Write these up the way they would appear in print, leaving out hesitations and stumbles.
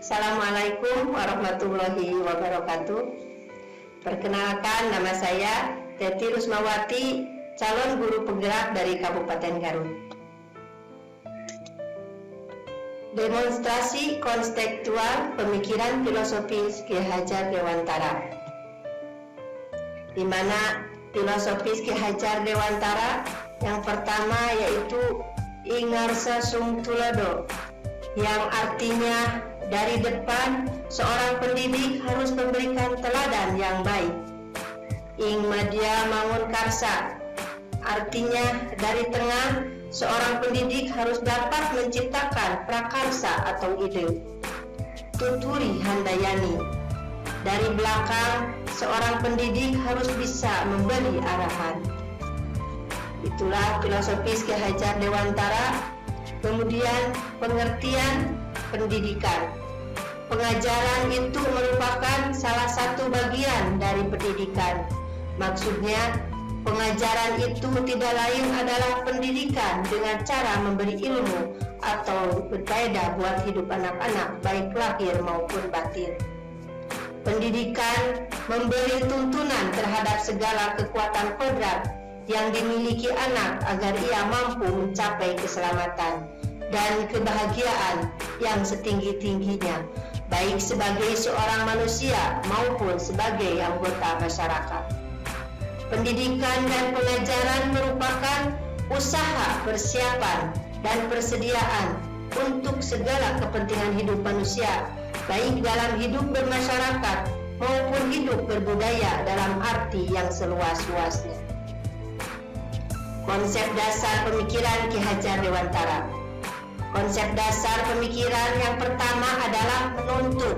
Assalamualaikum warahmatullahi wabarakatuh. Perkenalkan, nama saya Teti Rusmawati, calon guru penggerak dari Kabupaten Garut. Demonstrasi konseptual pemikiran filosofis Ki Hajar Dewantara, di mana filosofis Ki Hajar Dewantara yang pertama yaitu Ingarsa Sung Tulodo, yang artinya dari depan seorang pendidik harus memberikan teladan yang baik. Ing Madya Mangun Karsa, artinya dari tengah seorang pendidik harus dapat menciptakan prakarsa atau ide. Tuturi Handayani, dari belakang seorang pendidik harus bisa memberi arahan. Itulah filosofis Ki Hajar Dewantara. Kemudian pengertian pendidikan. Pengajaran itu merupakan salah satu bagian dari pendidikan. Maksudnya, pengajaran itu tidak lain adalah pendidikan dengan cara memberi ilmu atau berfaedah buat hidup anak-anak, baik lahir maupun batin. Pendidikan memberi tuntunan terhadap segala kekuatan kodrat yang dimiliki anak agar ia mampu mencapai keselamatan dan kebahagiaan yang setinggi-tingginya, baik sebagai seorang manusia maupun sebagai anggota masyarakat. Pendidikan dan pengajaran merupakan usaha persiapan dan persediaan untuk segala kepentingan hidup manusia, baik dalam hidup bermasyarakat maupun hidup berbudaya dalam arti yang seluas-luasnya. Konsep dasar pemikiran Ki Hajar Dewantara. Konsep dasar pemikiran yang pertama adalah menuntut.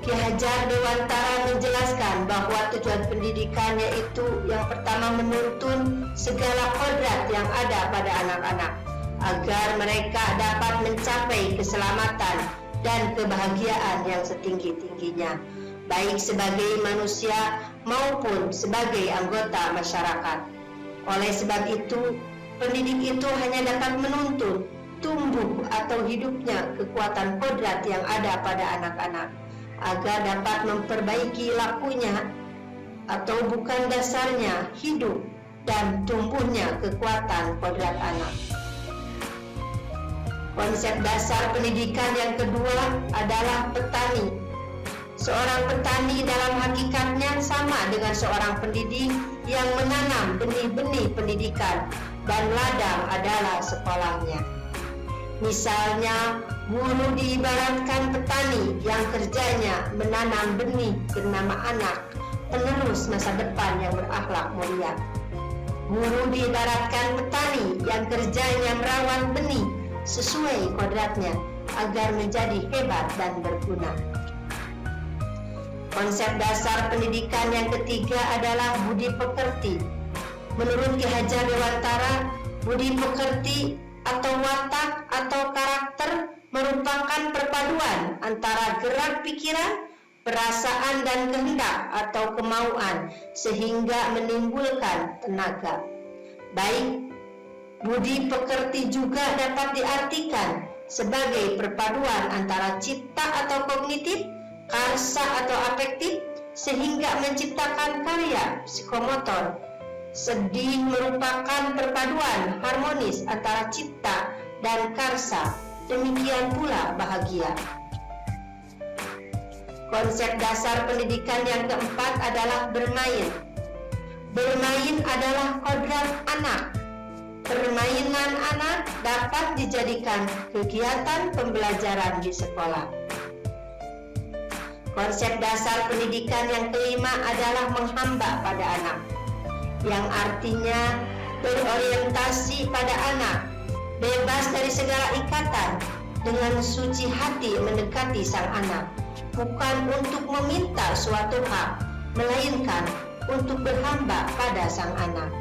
Ki Hajar Dewantara menjelaskan bahwa tujuan pendidikan yaitu yang pertama menuntun segala kodrat yang ada pada anak-anak agar mereka dapat mencapai keselamatan dan kebahagiaan yang setinggi-tingginya, baik sebagai manusia maupun sebagai anggota masyarakat. Oleh sebab itu, pendidik itu hanya dapat menuntun tumbuh atau hidupnya kekuatan kodrat yang ada pada anak-anak agar dapat memperbaiki lakunya atau bukan dasarnya hidup dan tumbuhnya kekuatan kodrat anak. Konsep dasar pendidikan yang kedua adalah petani. Seorang petani dalam hakikatnya sama dengan seorang pendidik yang menanam benih-benih pendidikan, dan ladang adalah sekolahnya. Misalnya, guru diibaratkan petani yang kerjanya menanam benih bernama anak, penerus masa depan yang berakhlak mulia. Guru diibaratkan petani yang kerjanya merawat benih sesuai kodratnya agar menjadi hebat dan berguna. Konsep dasar pendidikan yang ketiga adalah budi pekerti. Menurut Ki Hajar Dewantara, budi pekerti atau watak atau karakter merupakan perpaduan antara gerak pikiran, perasaan dan kehendak atau kemauan sehingga menimbulkan tenaga. Baik, budi pekerti juga dapat diartikan sebagai perpaduan antara cipta atau kognitif, karsa atau afektif sehingga menciptakan karya psikomotor. Sedih merupakan perpaduan harmonis antara cipta dan karsa, demikian pula bahagia. Konsep dasar pendidikan yang keempat adalah bermain. Bermain adalah kodrat anak. Permainan anak dapat dijadikan kegiatan pembelajaran di sekolah. Konsep dasar pendidikan yang kelima adalah menghamba pada anak, yang artinya berorientasi pada anak, bebas dari segala ikatan, dengan suci hati mendekati sang anak, bukan untuk meminta suatu hak, melainkan untuk berhamba pada sang anak.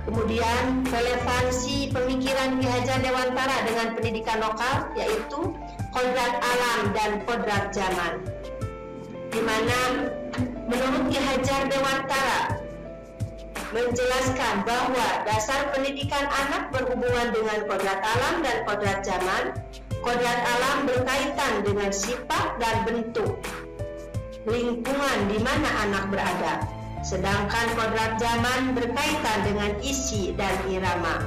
Kemudian relevansi pemikiran Ki Hajar Dewantara dengan pendidikan lokal yaitu kodrat alam dan kodrat zaman, di mana menurut Ki Hajar Dewantara menjelaskan bahwa dasar pendidikan anak berhubungan dengan kodrat alam dan kodrat zaman, Kodrat alam berkaitan dengan sifat dan bentuk lingkungan di mana anak berada, sedangkan kodrat zaman berkaitan dengan isi dan irama.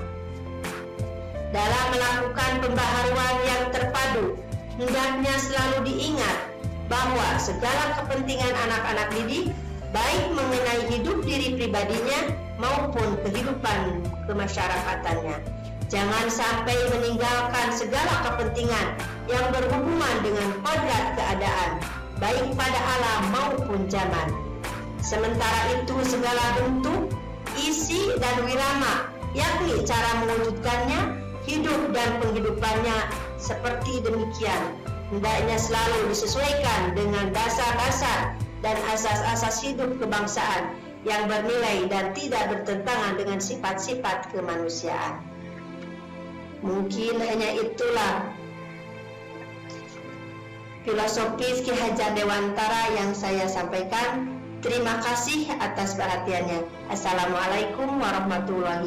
Dalam melakukan pembaharuan yang terpadu, hendaknya selalu diingat bahwa segala kepentingan anak-anak didik, baik mengenai hidup diri pribadinya maupun kehidupan kemasyarakatannya, jangan sampai meninggalkan segala kepentingan yang berhubungan dengan kodrat keadaan, baik pada alam maupun zaman. Sementara itu segala bentuk, isi dan wirama, yakni cara mewujudkannya, hidup dan penghidupannya seperti demikian, hendaknya selalu disesuaikan dengan dasar-dasar dan asas-asas hidup kebangsaan yang bernilai dan tidak bertentangan dengan sifat-sifat kemanusiaan. Mungkin hanya itulah filosofis Ki Hajar Dewantara yang saya sampaikan. Terima kasih atas perhatiannya. Assalamualaikum warahmatullahi